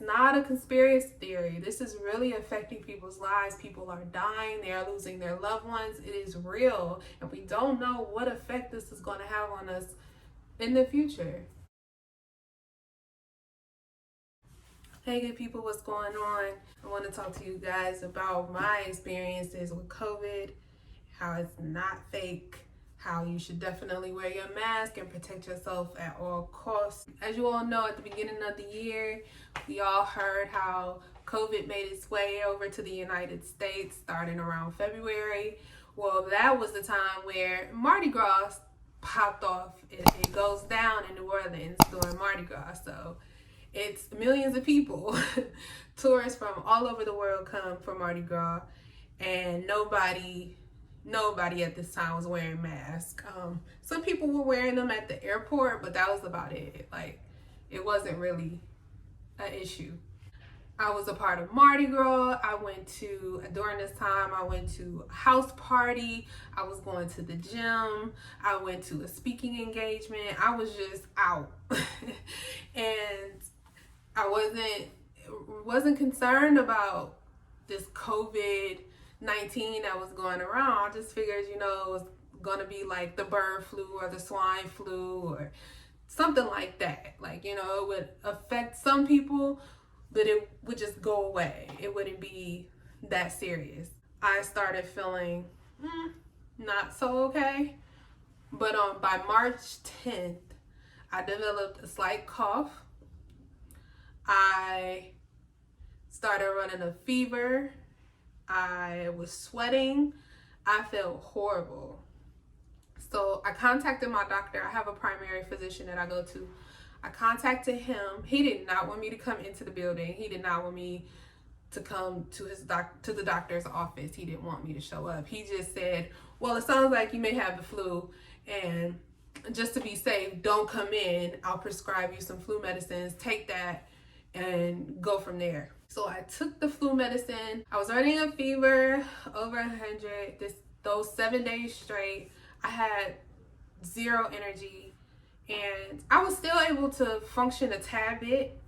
not a conspiracy theory. This is really affecting people's lives. People are dying. They are losing their loved ones. It is real. And we don't know what effect this is going to have on us in the future. Hey good people, what's going on? I want to talk to you guys about my experiences with COVID, how it's not fake, how you should definitely wear your mask and protect yourself at all costs. As you all know, at the beginning of the year, we all heard how COVID made its way over to the United States starting around February. Well, that was the time where Mardi Gras popped off. It goes down in New Orleans during Mardi Gras, so it's millions of people. Tourists from all over the world come for Mardi Gras, and nobody at this time was wearing masks. Some people were wearing them at the airport, but that was about it. Like, it wasn't really an issue. I was a part of Mardi Gras. During this time, I went to a house party. I was going to the gym. I went to a speaking engagement. I was just out. And I wasn't concerned about this COVID-19 that was going around. I just figured, it was going to be like the bird flu or the swine flu or something like that. Like, it would affect some people, but it would just go away. It wouldn't be that serious. I started feeling not so okay. But by March 10th, I developed a slight cough. I started running a fever. I was sweating. I felt horrible. So I contacted my doctor. I have a primary physician that I go to. I contacted him. He did not want me to come into the building. He did not want me to come to the doctor's office. He didn't want me to show up. He just said, well, it sounds like you may have the flu, and just to be safe, don't come in. I'll prescribe you some flu medicines. Take that and go from there. So I took the flu medicine. I was running a fever over 100. Those 7 days straight, I had zero energy, and I was still able to function a tad bit.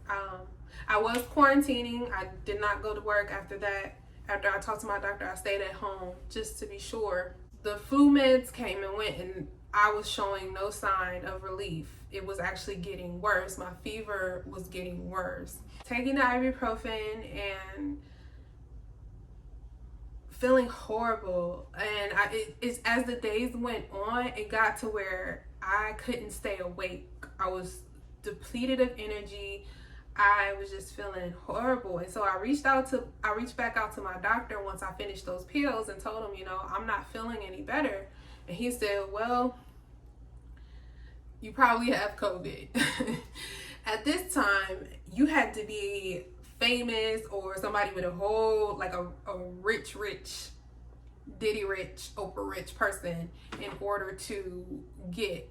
I was quarantining. I did not go to work after that. After I talked to my doctor, I stayed at home just to be sure. The flu meds came and went, and I was showing no sign of relief. It was actually getting worse. My fever was getting worse. Taking the ibuprofen and feeling horrible. And as the days went on, it got to where I couldn't stay awake. I was depleted of energy. I was just feeling horrible. And so I reached back out to my doctor once I finished those pills and told him, I'm not feeling any better. And he said, well, you probably have COVID. At this time, you had to be famous or somebody with a whole, like a rich, Diddy rich, Oprah rich person in order to get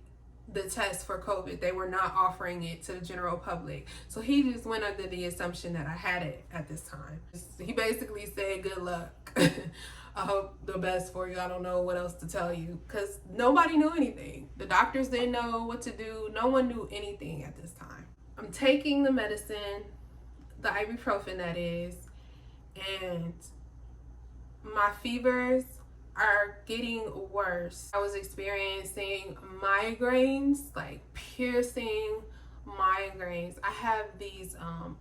the test for COVID. They were not offering it to the general public. So he just went under the assumption that I had it at this time. He basically said, good luck. I hope the best for you. I don't know what else to tell you, because nobody knew anything. The doctors didn't know what to do. No one knew anything at this time. I'm taking the medicine, the ibuprofen that is, and my fevers are getting worse. I was experiencing migraines, like piercing migraines. I have these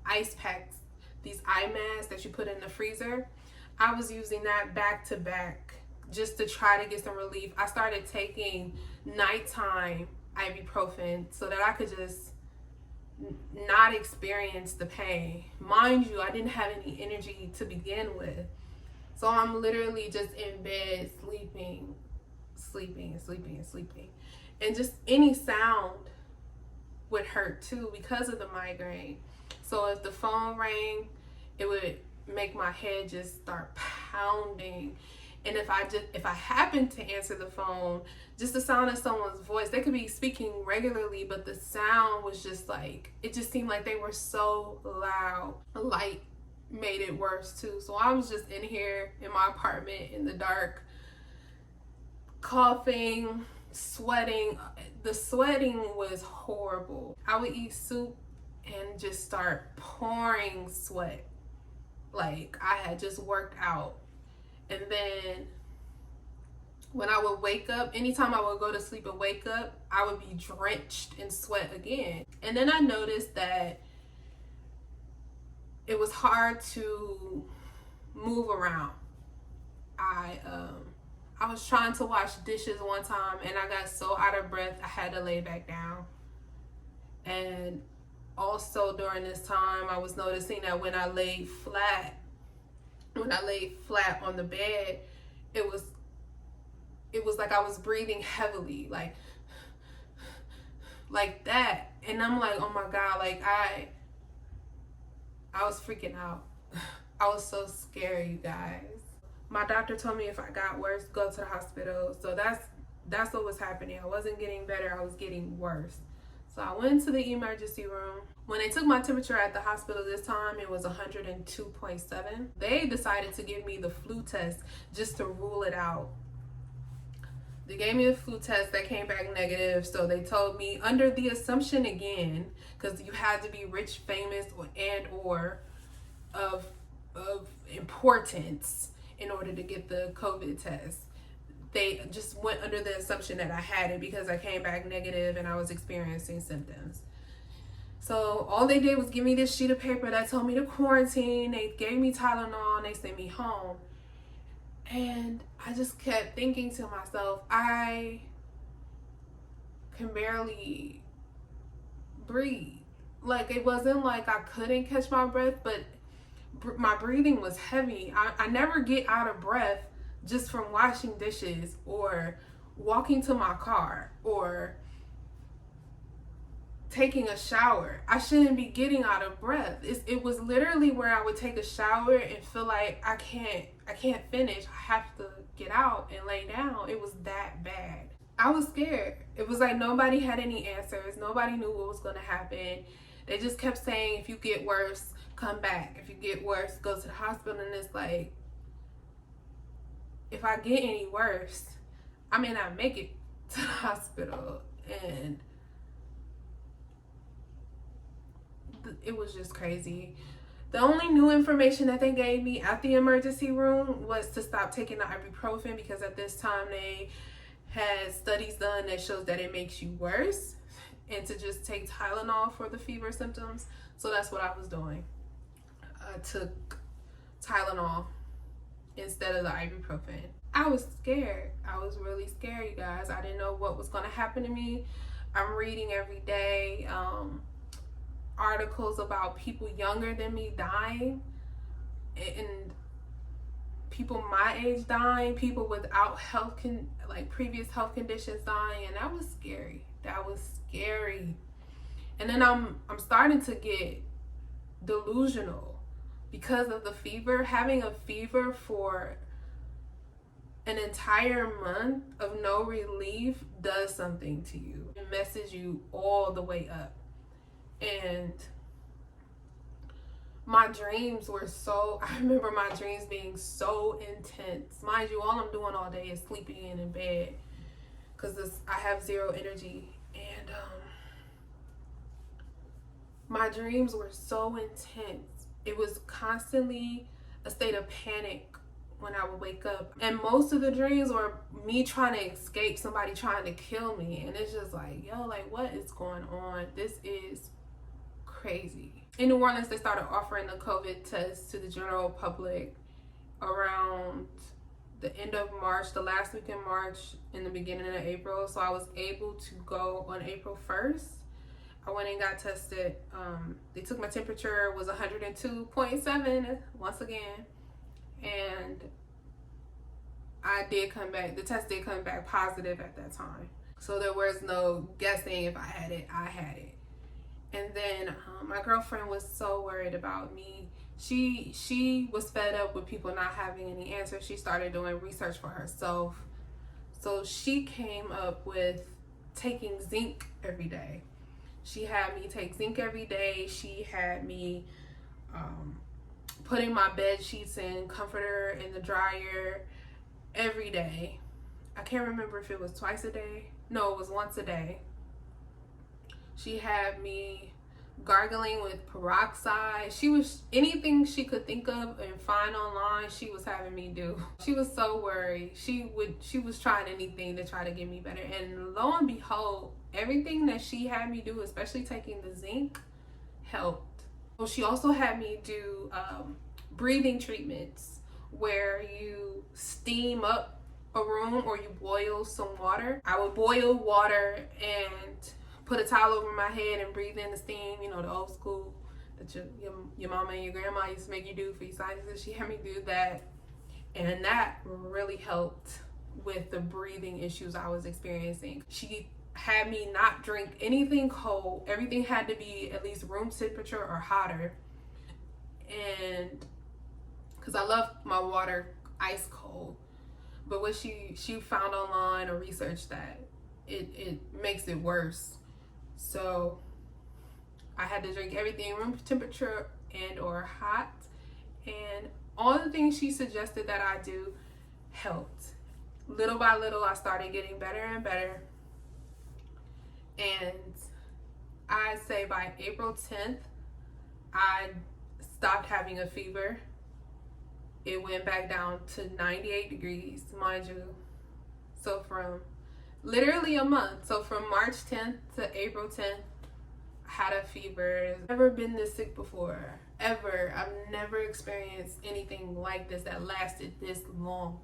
ice packs, these eye masks that you put in the freezer. I was using that back to back just to try to get some relief. I started taking nighttime ibuprofen so that I could just not experience the pain. Mind you, I didn't have any energy to begin with. So I'm literally just in bed sleeping. And just any sound would hurt too because of the migraine. So if the phone rang, it would make my head just start pounding. And if I happened to answer the phone, just the sound of someone's voice, they could be speaking regularly, but the sound was just like, it just seemed like they were so loud. The light made it worse too. So I was just in here in my apartment in the dark, coughing, sweating. The sweating was horrible. I would eat soup and just start pouring sweat. Like I had just worked out. And then when I would wake up, anytime I would go to sleep and wake up, I would be drenched in sweat again. And then I noticed that it was hard to move around. I was trying to wash dishes one time and I got so out of breath I had to lay back down. And also during this time I was noticing that when I laid flat on the bed, it was like I was breathing heavily, like that. And I'm like, oh my God, like I was freaking out. I was so scared, you guys. My doctor told me if I got worse, go to the hospital. So that's what was happening. I wasn't getting better, I was getting worse. So I went to the emergency room. When they took my temperature at the hospital this time, it was 102.7. They decided to give me the flu test just to rule it out. They gave me a flu test that came back negative. So they told me, under the assumption again, because you had to be rich, famous, or of importance in order to get the COVID test. They just went under the assumption that I had it because I came back negative and I was experiencing symptoms. So all they did was give me this sheet of paper that told me to quarantine. They gave me Tylenol and they sent me home. And I just kept thinking to myself, I can barely breathe. Like, it wasn't like I couldn't catch my breath, but my breathing was heavy. I never get out of breath just from washing dishes or walking to my car or taking a shower. I shouldn't be getting out of breath. It was literally where I would take a shower and feel like I can't finish. I have to get out and lay down. It was that bad. I was scared. It was like nobody had any answers. Nobody knew what was going to happen. They just kept saying, if you get worse, come back. If you get worse, go to the hospital. And it's like, if I get any worse, I may not make it to the hospital. And it was just crazy. The only new information that they gave me at the emergency room was to stop taking the ibuprofen, because at this time they had studies done that shows that it makes you worse, and to just take Tylenol for the fever symptoms. So that's what I was doing. I took Tylenol instead of the ibuprofen. I was scared. I was really scared, you guys. I didn't know what was going to happen to me. I'm reading every day articles about people younger than me dying, and people my age dying, people without previous health conditions dying, and that was scary. That was scary. And then I'm starting to get delusional because of the fever. Having a fever for an entire month of no relief does something to you. It messes you all the way up. And my dreams were I remember my dreams being so intense. Mind you, all I'm doing all day is sleeping in bed because I have zero energy. And my dreams were so intense. It was constantly a state of panic when I would wake up. And most of the dreams were me trying to escape somebody trying to kill me. And it's just like, yo, like, what is going on? This is crazy. In New Orleans, they started offering the COVID test to the general public around the end of March, the last week in March, in the beginning of April. So I was able to go on April 1st. I went and got tested. They took my temperature, was 102.7 once again. And I did come back, the test did come back positive at that time. So there was no guessing if I had it, I had it. And then my girlfriend was so worried about me. She was fed up with people not having any answers. She started doing research for herself. So she came up with taking zinc every day. She had me take zinc every day. She had me putting my bed sheets and comforter in the dryer every day. I can't remember if it was twice a day. No, it was once a day. She had me gargling with peroxide. She was, anything she could think of and find online, she was having me do. She was so worried. She was trying anything to try to get me better. And lo and behold, everything that she had me do, especially taking the zinc, helped. Well, she also had me do breathing treatments where you steam up a room or you boil some water. I would boil water and put a towel over my head and breathe in the steam, you know, the old school that your mama and your grandma used to make you do for your sinuses. She had me do that, and that really helped with the breathing issues I was experiencing. She had me not drink anything cold. Everything had to be at least room temperature or hotter. And because I love my water ice cold, but what she found online or researched that it makes it worse. So I had to drink everything room temperature and or hot, and all the things she suggested that I do helped. Little by little, I started getting better and better, and I'd say by April 10th, I stopped having a fever. It went back down to 98 degrees, mind you. So from literally a month, so from March 10th to April 10th, I had a fever. I've never been this sick before, ever. I've never experienced anything like this that lasted this long.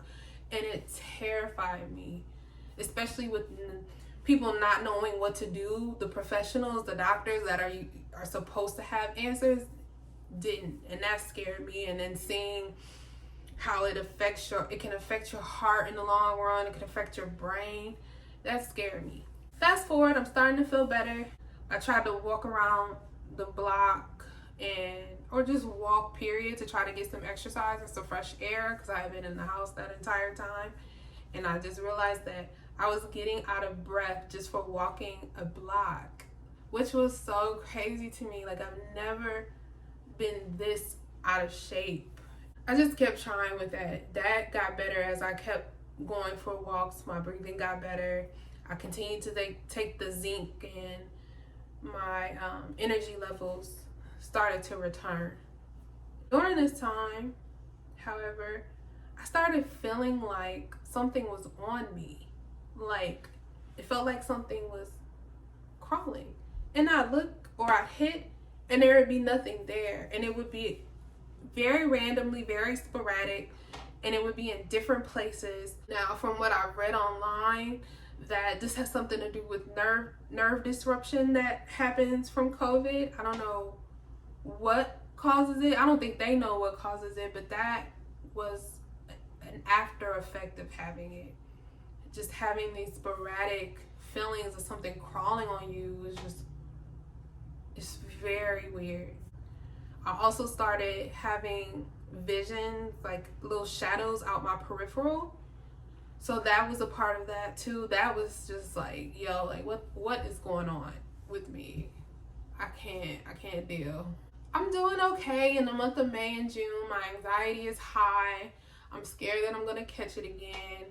And it terrified me, especially with people not knowing what to do. The professionals, the doctors that are supposed to have answers didn't, and that scared me. And then seeing how it can affect your heart in the long run, it can affect your brain, that scared me. Fast forward, I'm starting to feel better. I tried to walk around the block or just walk period to try to get some exercise and some fresh air, because I had been in the house that entire time. And I just realized that I was getting out of breath just for walking a block, which was so crazy to me. Like, I've never been this out of shape. I just kept trying with that. That got better as I kept going for walks. My breathing got better. I continued to take the zinc, and my energy levels started to return. During this time, however, I started feeling like something was on me. Like, it felt like something was crawling. And I look or I hit, and there would be nothing there. And it would be very randomly, very sporadic, and it would be in different places. Now, from what I've read online, that this has something to do with nerve disruption that happens from COVID. I don't know what causes it. I don't think they know what causes it, but that was an after effect of having it. Just having these sporadic feelings of something crawling on you was it's very weird. I also started having visions, like little shadows out my peripheral. So that was a part of that too. That was just like, yo, like what is going on with me? I can't deal. I'm doing okay in the month of May and June. My anxiety is high. I'm scared that I'm gonna catch it again.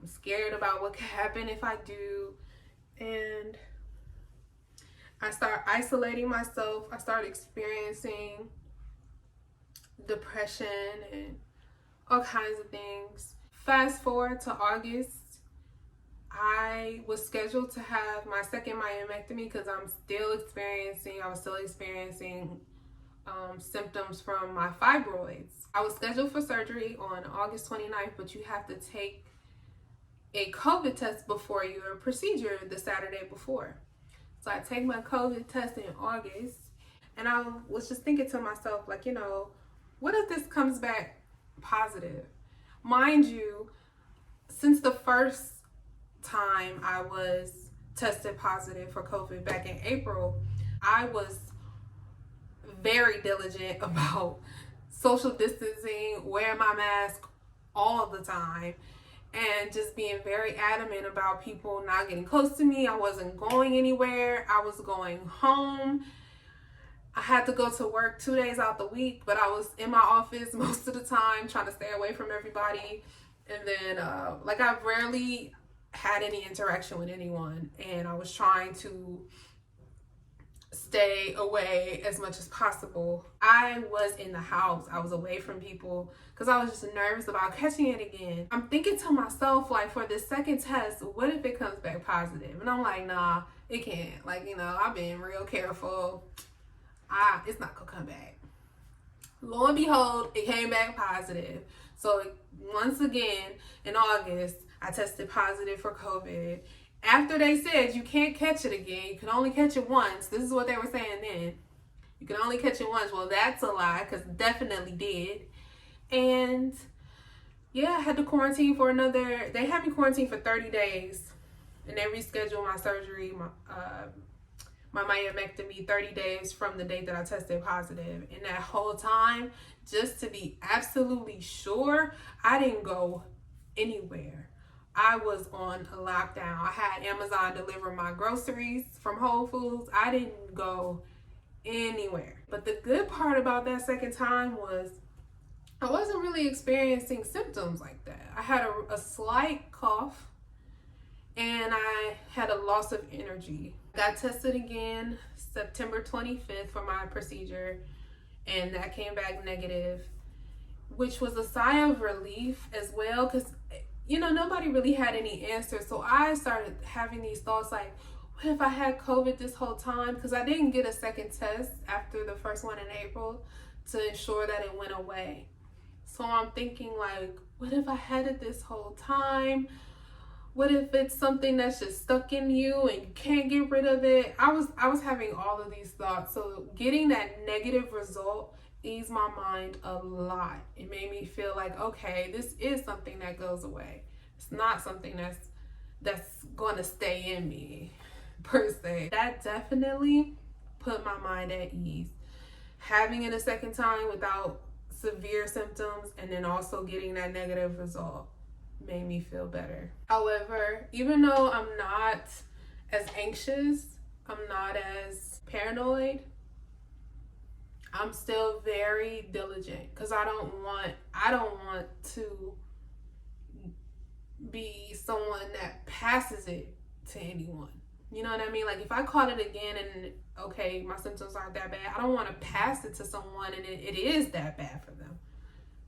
I'm scared about what could happen if I do. And I start isolating myself. I start experiencing depression and all kinds of things. Fast forward to August, I was scheduled to have my second myomectomy because I was still experiencing symptoms from my fibroids. I was scheduled for surgery on August 29th, but you have to take a COVID test before your procedure the Saturday before. So I take my COVID test in August, and I was just thinking to myself, like, what if this comes back positive? Mind you, since the first time I was tested positive for COVID back in April, I was very diligent about social distancing, wearing my mask all the time, and just being very adamant about people not getting close to me. I wasn't going anywhere. I was going home. I had to go to work 2 days out the week, but I was in my office most of the time trying to stay away from everybody. And then, I've rarely had any interaction with anyone, and I was trying to stay away as much as possible. I was in the house. I was away from people because I was just nervous about catching it again. I'm thinking to myself, like, for this second test, what if it comes back positive? And I'm like, nah, it can't. Like, you know, I've been real careful. It's not gonna come back. Lo and behold, it came back positive. So once again, in August, I tested positive for COVID. After they said you can't catch it again, you can only catch it once. This is what they were saying then. You can only catch it once. Well, that's a lie, because definitely did. And yeah, I had to quarantine for they had me quarantined for 30 days. And they rescheduled my surgery, my myomectomy 30 days from the date that I tested positive. And that whole time, just to be absolutely sure, I didn't go anywhere. I was on a lockdown. I had Amazon deliver my groceries from Whole Foods. I didn't go anywhere. But the good part about that second time was I wasn't really experiencing symptoms like that. I had a slight cough and I had a loss of energy. Got tested again September 25th for my procedure, and that came back negative, which was a sigh of relief as well, because you know, nobody really had any answers. So I started having these thoughts like, what if I had COVID this whole time? Because I didn't get a second test after the first one in April to ensure that it went away. So I'm thinking like, what if I had it this whole time? What if it's something that's just stuck in you and you can't get rid of it? I was having all of these thoughts. So getting that negative result eased my mind a lot. It made me feel like, okay, this is something that goes away. It's not something that's going to stay in me per se. That definitely put my mind at ease. Having it a second time without severe symptoms and then also getting that negative result made me feel better. However, even though I'm not as anxious, I'm not as paranoid, I'm still very diligent because I don't want to be someone that passes it to anyone. You know what I mean? Like if I caught it again and okay, my symptoms aren't that bad, I don't want to pass it to someone and it is that bad for them.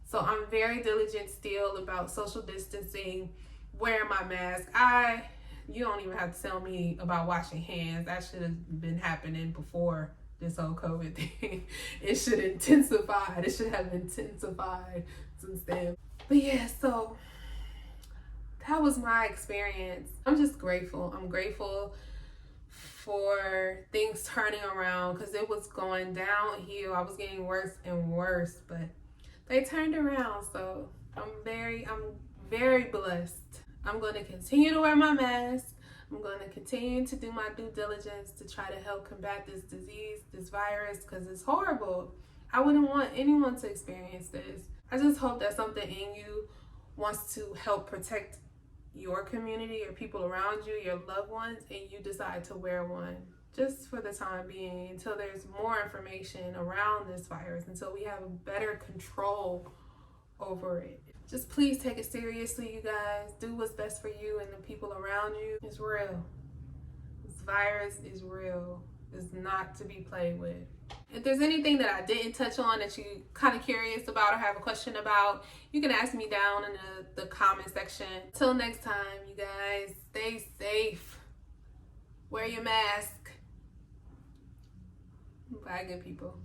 So I'm very diligent still about social distancing, wearing my mask. You don't even have to tell me about washing hands. That should have been happening before this whole COVID thing. It should intensify. It should have intensified since then. But yeah, so that was my experience. I'm just grateful. I'm grateful for things turning around because it was going downhill. I was getting worse and worse, but they turned around. So I'm very blessed. I'm going to continue to wear my mask. I'm going to continue to do my due diligence to try to help combat this disease, this virus, because it's horrible. I wouldn't want anyone to experience this. I just hope that something in you wants to help protect your community or people around you, your loved ones, and you decide to wear one just for the time being until there's more information around this virus, until we have a better control over it. Just please take it seriously, you guys. Do what's best for you and the people around you. It's real. This virus is real. It's not to be played with. If there's anything that I didn't touch on that you're kind of curious about or have a question about, you can ask me down in the comment section. Till next time, you guys, stay safe. Wear your mask. Bye, good people.